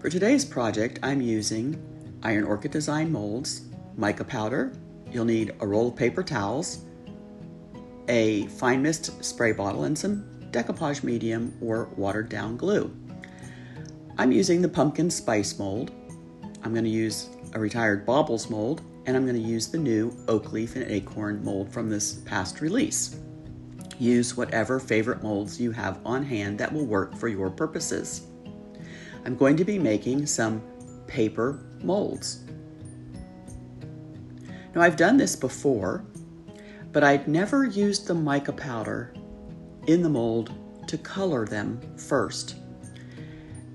For today's project, I'm using Iron Orchid Design molds, mica powder. You'll need a roll of paper towels, a fine mist spray bottle, and some decoupage medium or watered down glue. I'm using the pumpkin spice mold. I'm going to use a retired baubles mold, and I'm going to use the new oak leaf and acorn mold from this past release. Use whatever favorite molds you have on hand that will work for your purposes. I'm going to be making some paper molds. Now, I've done this before, but I'd never used the mica powder in the mold to color them first.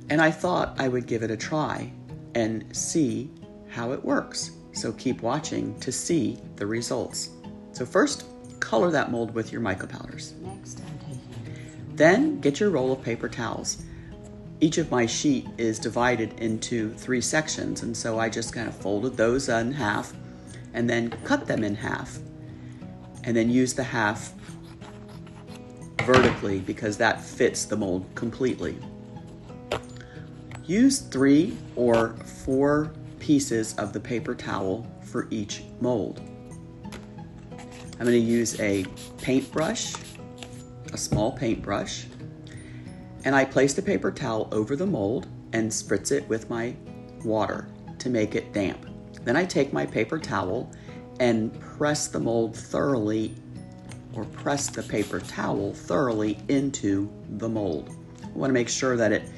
And I thought I would give it a try and see how it works. So keep watching to see the results. So first, color that mold with your mica powders. Next, I'm taking. Then get your roll of paper towels. Each of my sheet is divided into 3 sections, and so I just kind of folded those in half and then cut them in half, and then use the half vertically because that fits the mold completely. Use 3 or 4 pieces of the paper towel for each mold. I'm going to use a paintbrush, a small paintbrush, and I place the paper towel over the mold and spritz it with my water to make it damp. Then I take my paper towel and press the mold thoroughly, or press the paper towel thoroughly into the mold. I want to make sure that it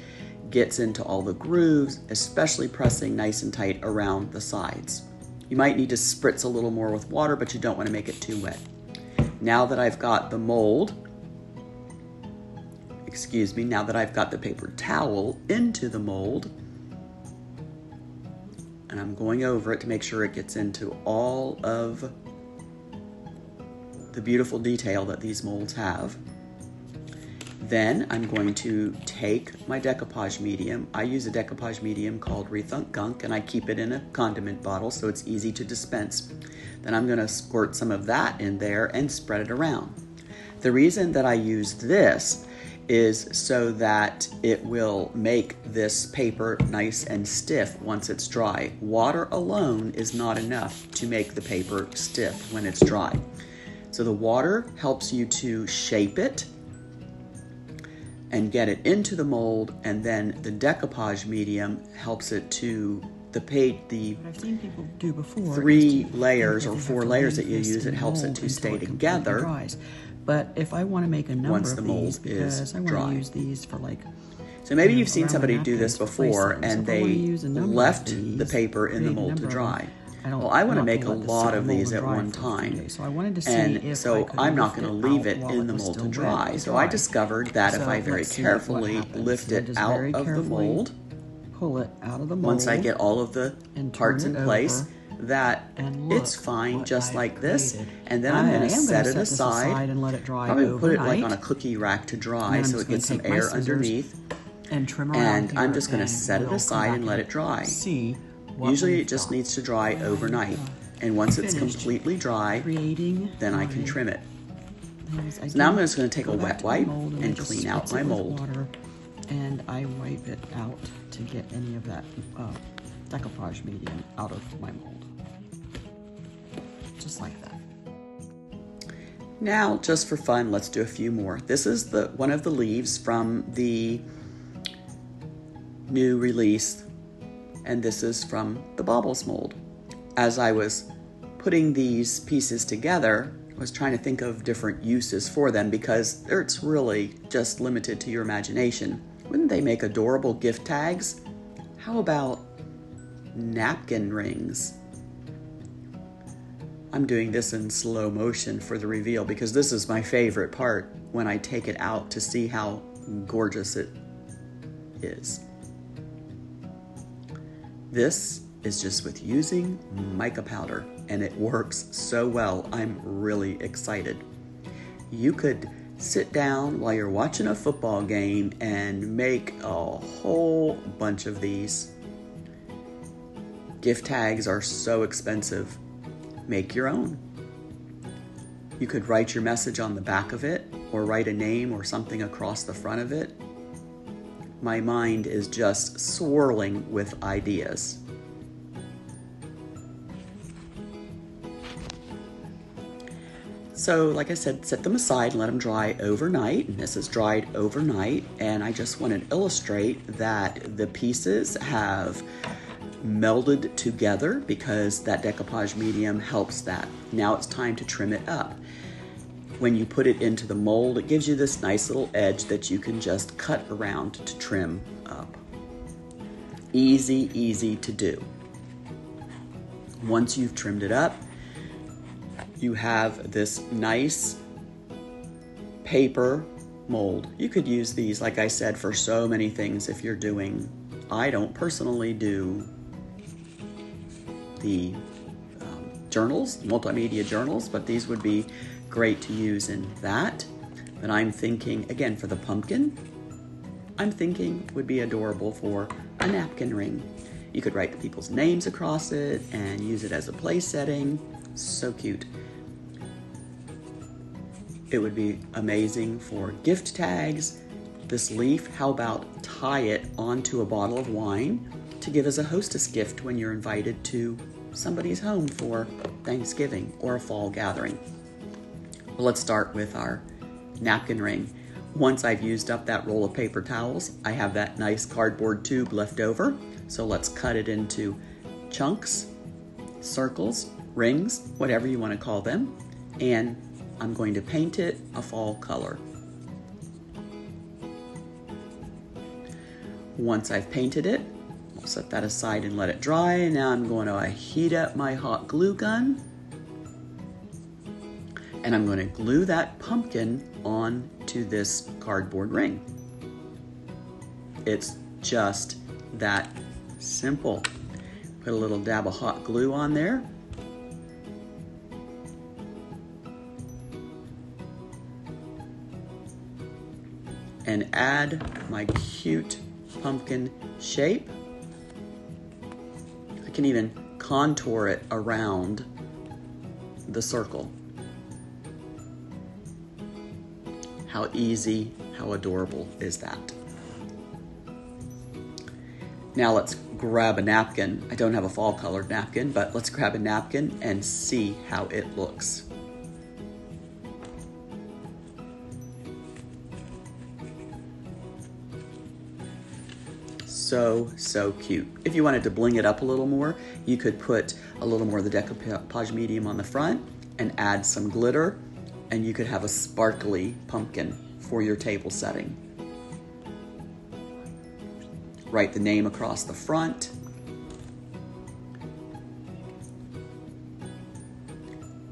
gets into all the grooves, especially pressing nice and tight around the sides. You might need to spritz a little more with water, but you don't want to make it too wet. Now that I've got the now that I've got the paper towel into the mold, and I'm going over it to make sure it gets into all of the beautiful detail that these molds have. Then I'm going to take my decoupage medium. I use a decoupage medium called Rethunk Gunk, and I keep it in a condiment bottle so it's easy to dispense. Then I'm going to squirt some of that in there and spread it around. The reason that I used this is so that it will make this paper nice and stiff once it's dry. Water alone is not enough to make the paper stiff when it's dry. So the water helps you to shape it and get it into the mold, and then the decoupage medium helps it to What I've seen people do before, 3 layers or 4 layers that you use, it helps it to stay together. But if I want to make a number Once the of mold these, because is I want dry. to use these for like. So maybe you've around seen somebody my do this napkins to place before them. So and if I wanna they use a number of left these, the paper in the create a mold to number of dry. them, Well, I want to not make a let the lot of mold these at dry one for a few time. days. So I wanted to see And if I so could I'm not lift going to it leave out it while in the was mold to still dry. wet to So I dry. discovered that if So I very let's see what carefully happens. lift So it just out very of the carefully mold, pull it out of the mold. once I get all of the and parts turn in it place, over that and it's look fine what just I've like this. created. And then I I'm going am to gonna set it this aside. and let it dry Probably put it like overnight. on a cookie rack to And dry then I'm so just it gets some gonna take my air scissors underneath. and trim around And I'm here, just going to and set it we'll come aside back and let it dry. See what Usually we've it just got. needs to dry And, overnight. And once it's finished completely dry, creating then I can my trim it. things. So now I'm just going to take Go a back wet to my wipe mold and I just clean out spritz my it with mold. water, and I wipe it out to get any of that decoupage medium out of my mold. Just like that. Now, just for fun, let's do a few more. This is one of the leaves from the new release, and this is from the baubles mold. As I was putting these pieces together, I was trying to think of different uses for them because it's really just limited to your imagination. Wouldn't they make adorable gift tags? How about napkin rings? I'm doing this in slow motion for the reveal because this is my favorite part when I take it out to see how gorgeous it is. This is just with using mica powder, and it works so well. I'm really excited. You could sit down while you're watching a football game and make a whole bunch of these. Gift tags are so expensive. Make your own. You could write your message on the back of it or write a name or something across the front of it. My mind is just swirling with ideas. So like I said, set them aside and let them dry overnight. And this is dried overnight. And I just want to illustrate that the pieces have melded together because that decoupage medium helps that. Now it's time to trim it up. When you put it into the mold, it gives you this nice little edge that you can just cut around to trim up. Easy, easy to do. Once you've trimmed it up, you have this nice paper mold. You could use these, like I said, for so many things if you're doing, I don't personally do the journals, multimedia journals, but these would be great to use in that. And I'm thinking, again, for the pumpkin, I'm thinking would be adorable for a napkin ring. You could write the people's names across it and use it as a place setting. So cute. It would be amazing for gift tags. This leaf, how about tie it onto a bottle of wine to give as a hostess gift when you're invited to somebody's home for Thanksgiving or a fall gathering. Well, let's start with our napkin ring. Once I've used up that roll of paper towels, I have that nice cardboard tube left over. So let's cut it into chunks, circles, rings, whatever you want to call them. And I'm going to paint it a fall color. Once I've painted it, I'll set that aside and let it dry. And now I'm going to heat up my hot glue gun. And I'm going to glue that pumpkin onto this cardboard ring. It's just that simple. Put a little dab of hot glue on there. And add my cute pumpkin shape. I can even contour it around the circle. How easy, how adorable is that? Now let's grab a napkin. I don't have a fall colored napkin, but let's grab a napkin and see how it looks. So cute. If you wanted to bling it up a little more, you could put a little more of the decoupage medium on the front and add some glitter, and you could have a sparkly pumpkin for your table setting. Write the name across the front.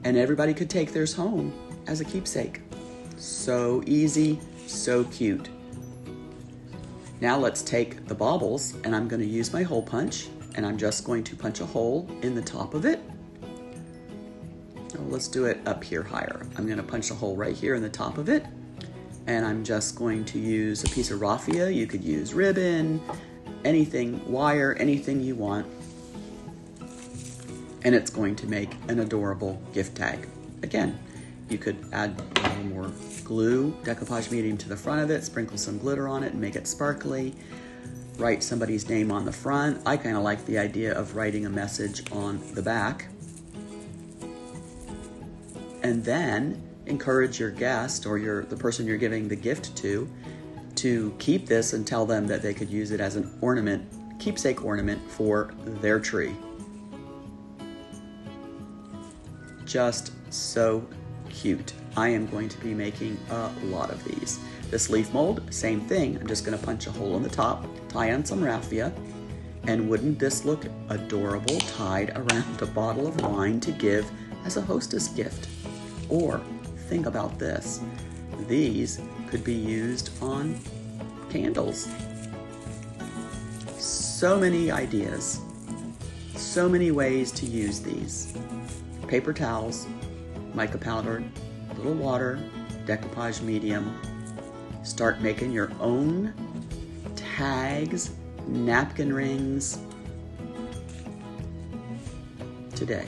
And everybody could take theirs home as a keepsake. So easy, so cute. Now let's take the baubles, and I'm going to use my hole punch, and I'm just going to punch a hole in the top of it. Oh, let's do it up here higher. I'm going to punch a hole right here in the top of it, and I'm just going to use a piece of raffia. You could use ribbon, anything, wire, anything you want, and it's going to make an adorable gift tag. Again, you could add a little more glue, decoupage medium to the front of it, sprinkle some glitter on it and make it sparkly. Write somebody's name on the front. I kind of like the idea of writing a message on the back. And then encourage your guest or the person you're giving the gift to keep this and tell them that they could use it as an ornament, keepsake ornament for their tree. Just so cute. I am going to be making a lot of these. This leaf mold, same thing. I'm just going to punch a hole in the top, tie on some raffia, and wouldn't this look adorable tied around a bottle of wine to give as a hostess gift? Or think about this. These could be used on candles. So many ideas, so many ways to use these. Paper towels, mica powder, a little water, decoupage medium. Start making your own tags, napkin rings today.